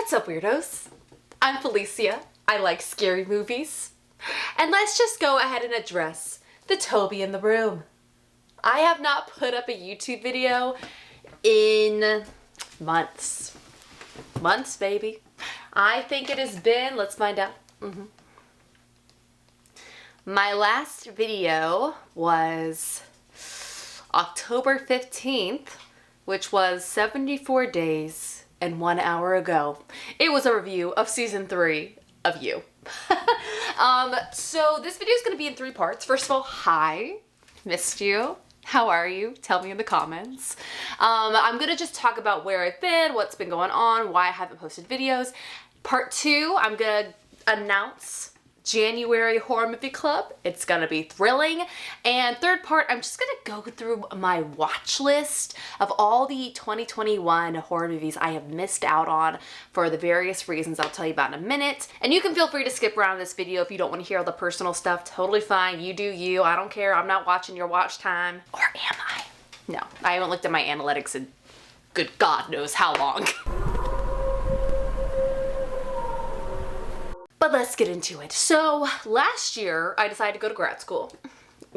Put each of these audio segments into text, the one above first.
What's up, weirdos? I'm Felicia. I like scary movies. And let's just go ahead and address the Toby in the room. I have not put up a YouTube video in months. Months, baby. I think it has been, let's find out. My last video was October 15th, which was 74 days and 1 hour ago. It was a review of season 3 of You. So this video is going to be in 3 parts. First of all, hi, missed you. How are you? Tell me in the comments. I'm going to just talk about where I've been, what's been going on, why I haven't posted videos. Part 2, I'm going to announce January Horror Movie Club. It's gonna be thrilling. And third part, I'm just gonna go through my watch list of all the 2021 horror movies I have missed out on for the various reasons I'll tell you about in a minute. And you can feel free to skip around this video if you don't want to hear all the personal stuff. Totally fine. You do you. I don't care. I'm not watching your watch time. Or am I? No, I haven't looked at my analytics in good God knows how long. But let's get into it. So last year, I decided to go to grad school.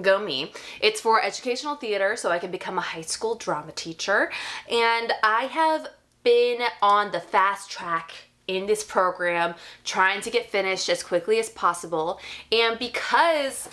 Go me. It's for educational theater, so I can become a high school drama teacher. And I have been on the fast track in this program, trying to get finished as quickly as possible. And because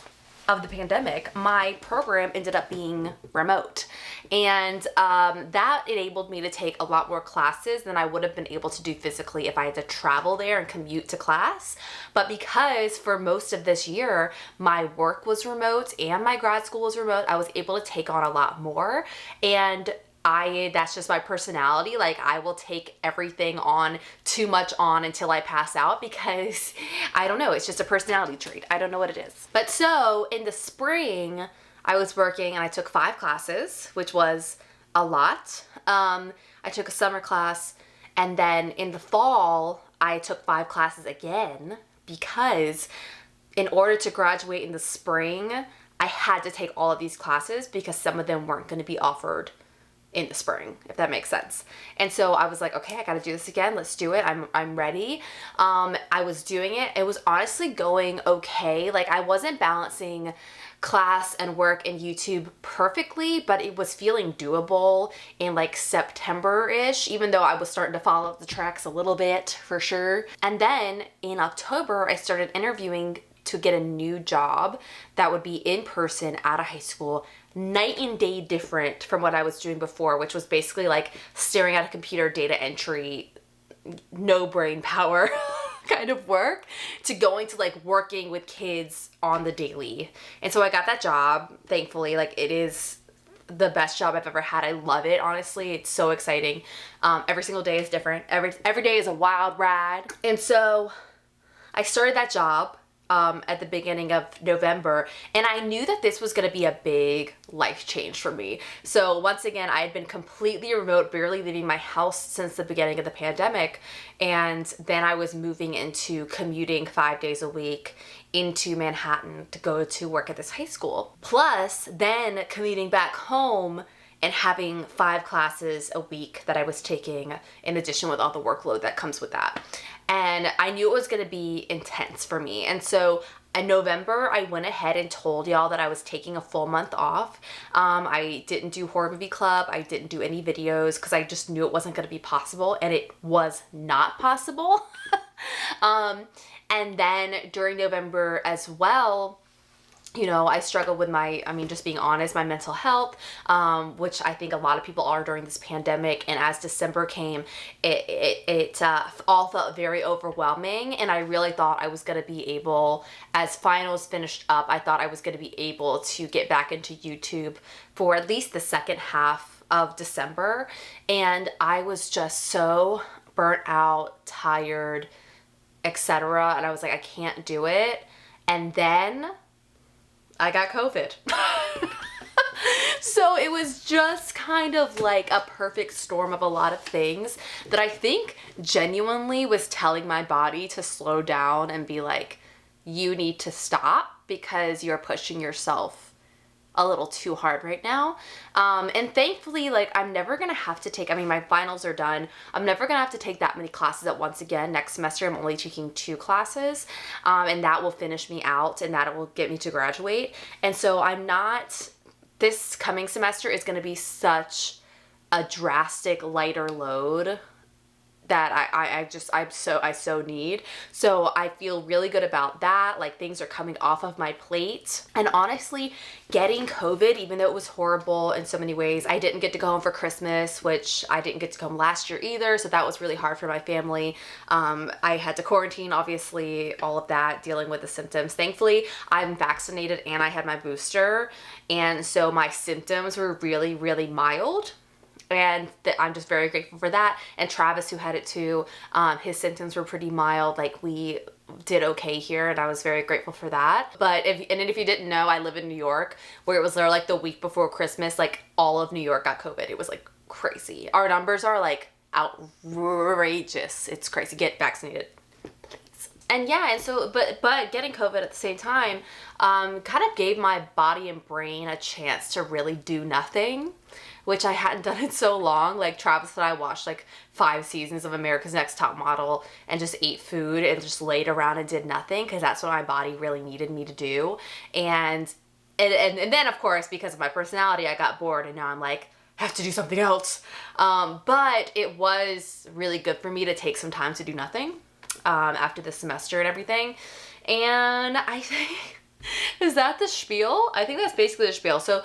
of the pandemic, my program ended up being remote. And that enabled me to take a lot more classes than I would have been able to do physically if I had to travel there and commute to class. But because for most of this year, my work was remote and my grad school was remote, I was able to take on a lot more. And that's just my personality. Like, I will take everything on, too much on, until I pass out, because I don't know, it's just a personality trait. I don't know what it is. But so in the spring, I was working and I took 5 classes, which was a lot. I took a summer class, and then in the fall, I took 5 classes again, because in order to graduate in the spring, I had to take all of these classes because some of them weren't going to be offered in the spring, if that makes sense. And so I was like, okay, I gotta do this again. Let's do it. I'm ready. I was doing it. It was honestly going okay. Like, I wasn't balancing class and work and YouTube perfectly, but it was feeling doable in like September-ish, even though I was starting to follow up the tracks a little bit for sure. And then in October, I started interviewing to get a new job that would be in person at a high school, night and day different from what I was doing before, which was basically like staring at a computer, data entry, no brain power kind of work, to going to like working with kids on the daily. And so I got that job, thankfully. Like, it is the best job I've ever had. I love it, honestly. It's so exciting. Every single day is different. Every day is a wild ride. And so I started that job at the beginning of November, and I knew that this was going to be a big life change for me. So once again, I had been completely remote, barely leaving my house since the beginning of the pandemic, and then I was moving into commuting 5 days a week into Manhattan to go to work at this high school. Plus, then commuting back home and having 5 classes a week that I was taking, in addition with all the workload that comes with that. And I knew it was gonna be intense for me. And so in November, I went ahead and told y'all that I was taking a full month off. I didn't do Horror Movie Club. I didn't do any videos because I just knew it wasn't gonna be possible, and it was not possible. And then during November as well, you know, I struggled with just being honest, my mental health, which I think a lot of people are during this pandemic. And as December came, it all felt very overwhelming. And I really thought I was going to be able, as finals finished up, I thought I was going to be able to get back into YouTube for at least the second half of December. And I was just so burnt out, tired, etc. And I was like, I can't do it. And then I got COVID. So it was just kind of like a perfect storm of a lot of things that I think genuinely was telling my body to slow down and be like, you need to stop because you're pushing yourself a little too hard right now. And thankfully, like, I'm never gonna have to take, I mean, my finals are done. I'm never gonna have to take that many classes at once again. Next semester, I'm only taking 2 classes, and that will finish me out and that will get me to graduate. And so I'm not, this coming semester is gonna be such a drastic lighter load that I so need. So I feel really good about that. Like, things are coming off of my plate. And honestly, getting COVID, even though it was horrible in so many ways, I didn't get to go home for Christmas, which I didn't get to go home last year either. So that was really hard for my family. I had to quarantine, obviously, all of that, dealing with the symptoms. Thankfully, I'm vaccinated and I had my booster. And so my symptoms were really, really mild. And I'm just very grateful for that. And Travis, who had it too, his symptoms were pretty mild. Like, we did okay here, and I was very grateful for that. But if you didn't know, I live in New York, where it was there like the week before Christmas, like all of New York got COVID. It was like crazy. Our numbers are like outrageous. It's crazy. Get vaccinated, please. And yeah, and so, but getting COVID at the same time, kind of gave my body and brain a chance to really do nothing, which I hadn't done in so long. Like, Travis and I watched like 5 seasons of America's Next Top Model and just ate food and just laid around and did nothing, because that's what my body really needed me to do. And then, of course, because of my personality, I got bored, and now I'm like, I have to do something else. But it was really good for me to take some time to do nothing after the semester and everything. And I think, is that the spiel? I think that's basically the spiel. So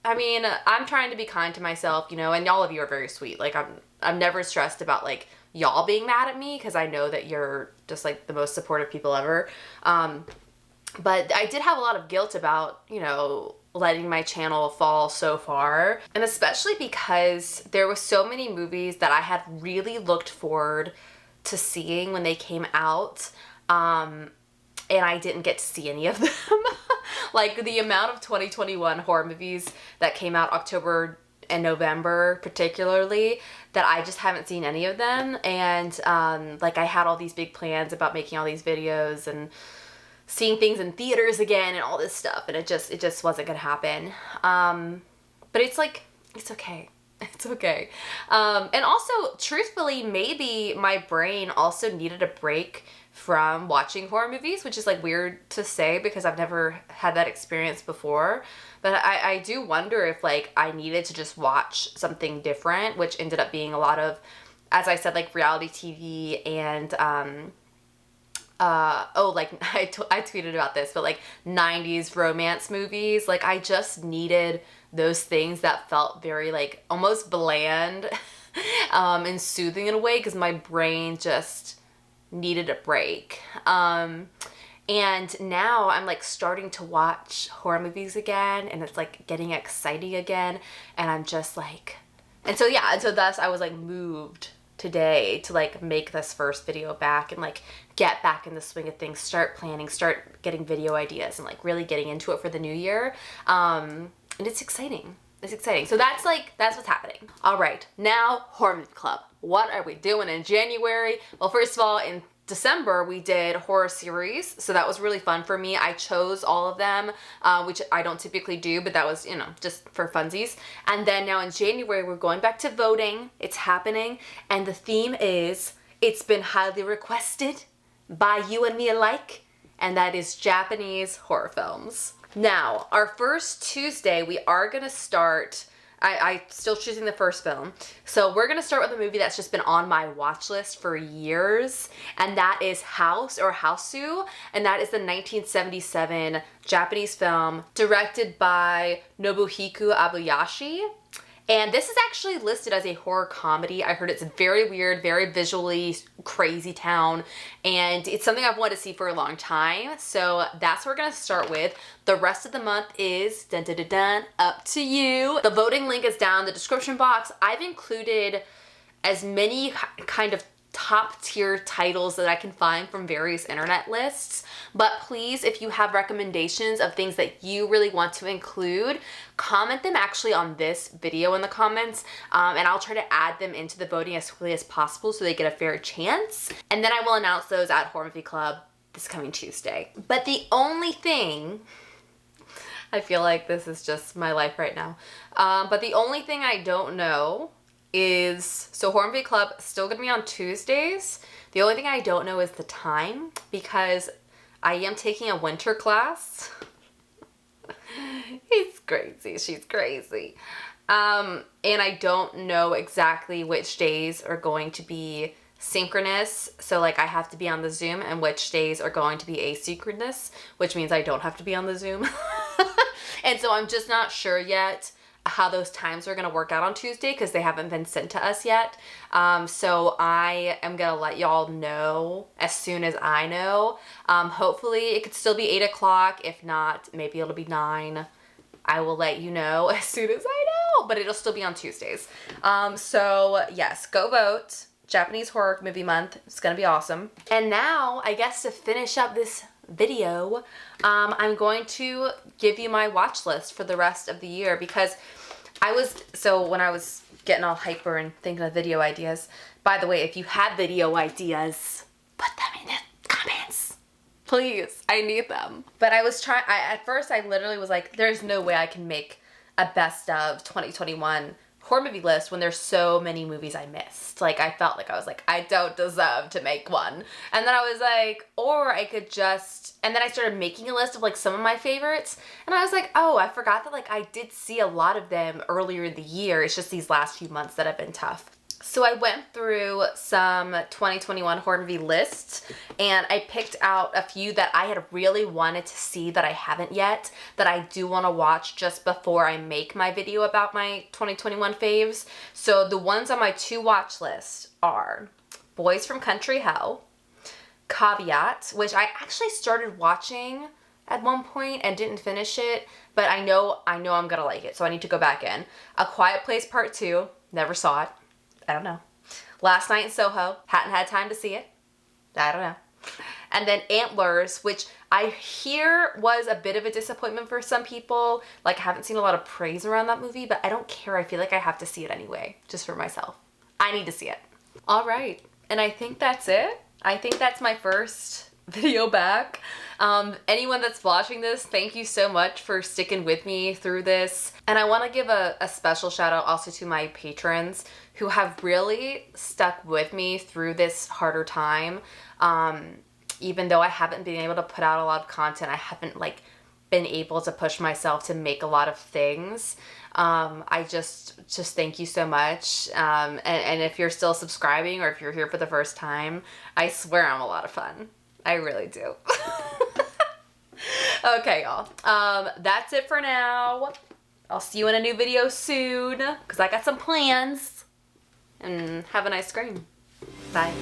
I mean, I'm trying to be kind to myself, you know, and all of you are very sweet. Like, I'm never stressed about like y'all being mad at me, because I know that you're just like the most supportive people ever. But I did have a lot of guilt about, you know, letting my channel fall so far. And especially because there were so many movies that I had really looked forward to seeing when they came out. And I didn't get to see any of them. Like, the amount of 2021 horror movies that came out October and November particularly, that I just haven't seen any of them. And like, I had all these big plans about making all these videos and seeing things in theaters again and all this stuff, and it just wasn't gonna happen. But it's like, it's okay. It's okay. And also, truthfully, maybe my brain also needed a break from watching horror movies, which is like weird to say because I've never had that experience before. But I do wonder if like I needed to just watch something different, which ended up being a lot of, as I said, like reality TV and like I tweeted about this, but like 90s romance movies. Like, I just needed those things that felt very like almost bland and soothing in a way, because my brain just needed a break. And now I'm like starting to watch horror movies again, and it's like getting exciting again, and I'm just like, and so thus I was like moved today to like make this first video back and like get back in the swing of things, start planning, start getting video ideas, and like really getting into it for the new year. And it's exciting. It's exciting. So that's what's happening. All right, now Horror Movie Club. What are we doing in January? Well, first of all, in December, we did horror series, so that was really fun for me. I chose all of them, which I don't typically do, but that was, you know, just for funsies. And then now in January, we're going back to voting. It's happening, and the theme is, it's been highly requested by you and me alike, and that is Japanese horror films. Now, our first Tuesday, we are gonna start, I'm still choosing the first film. So we're gonna start with a movie that's just been on my watch list for years, and that is House, or Hausu, and that is the 1977 Japanese film directed by Nobuhiko Abayashi. And this is actually listed as a horror comedy. I heard it's very weird, very visually crazy town, and it's something I've wanted to see for a long time. So that's what we're gonna start with. The rest of the month is dun, dun, dun, dun, up to you. The voting link is down in the description box. I've included as many kind of top tier titles that I can find from various internet lists, but please, if you have recommendations of things that you really want to include, comment them actually on this video in the comments, and I'll try to add them into the voting as quickly as possible so they get a fair chance, and then I will announce those at Horror Movie Club this coming Tuesday. But the only thing I feel like this is just my life right now. But the only thing I don't know is, so Horror Movie Club is still gonna be on Tuesdays. The only thing I don't know is the time, because I am taking a winter class. He's crazy. She's crazy. And I don't know exactly which days are going to be synchronous. So like I have to be on the Zoom, and which days are going to be asynchronous, which means I don't have to be on the Zoom. And so I'm just not sure yet how those times are going to work out on Tuesday, because they haven't been sent to us yet. So I am going to let y'all know as soon as I know. Hopefully it could still be 8 o'clock. If not, maybe it'll be 9. I will let you know as soon as I know, but it'll still be on Tuesdays. So yes, go vote. Japanese Horror Movie Month. It's going to be awesome. And now, I guess to finish up this video, I'm going to give you my watch list for the rest of the year, because when I was getting all hyper and thinking of video ideas, by the way, if you have video ideas, put them in the comments. Please, I need them. But at first I literally was like, there's no way I can make a best of 2021 horror movie list when there's so many movies I missed. Like I felt like I don't deserve to make one. And then I was like, or I could just, and then I started making a list of like some of my favorites, and I was like, oh, I forgot that like I did see a lot of them earlier in the year. It's just these last few months that have been tough. So I went through some 2021 horror movie lists, and I picked out a few that I had really wanted to see that I haven't yet, that I do want to watch just before I make my video about my 2021 faves. So the ones on my to watch list are Boys from Country Hell, Caveat, which I actually started watching at one point and didn't finish it, but I know I'm gonna like it, so I need to go back in. A Quiet Place Part 2, never saw it. I don't know. Last Night in Soho, hadn't had time to see it. I don't know. And then Antlers, which I hear was a bit of a disappointment for some people. Like, I haven't seen a lot of praise around that movie, but I don't care. I feel like I have to see it anyway, just for myself. I need to see it. All right. And I think that's it. I think that's my first video back. Anyone that's watching this, thank you so much for sticking with me through this. And I want to give a special shout out also to my patrons who have really stuck with me through this harder time. Even though I haven't been able to put out a lot of content, I haven't like been able to push myself to make a lot of things. I just thank you so much. And if you're still subscribing, or if you're here for the first time, I swear I'm a lot of fun. I really do. Okay, y'all. That's it for now. I'll see you in a new video soon, because I got some plans. And have a nice scream. Bye.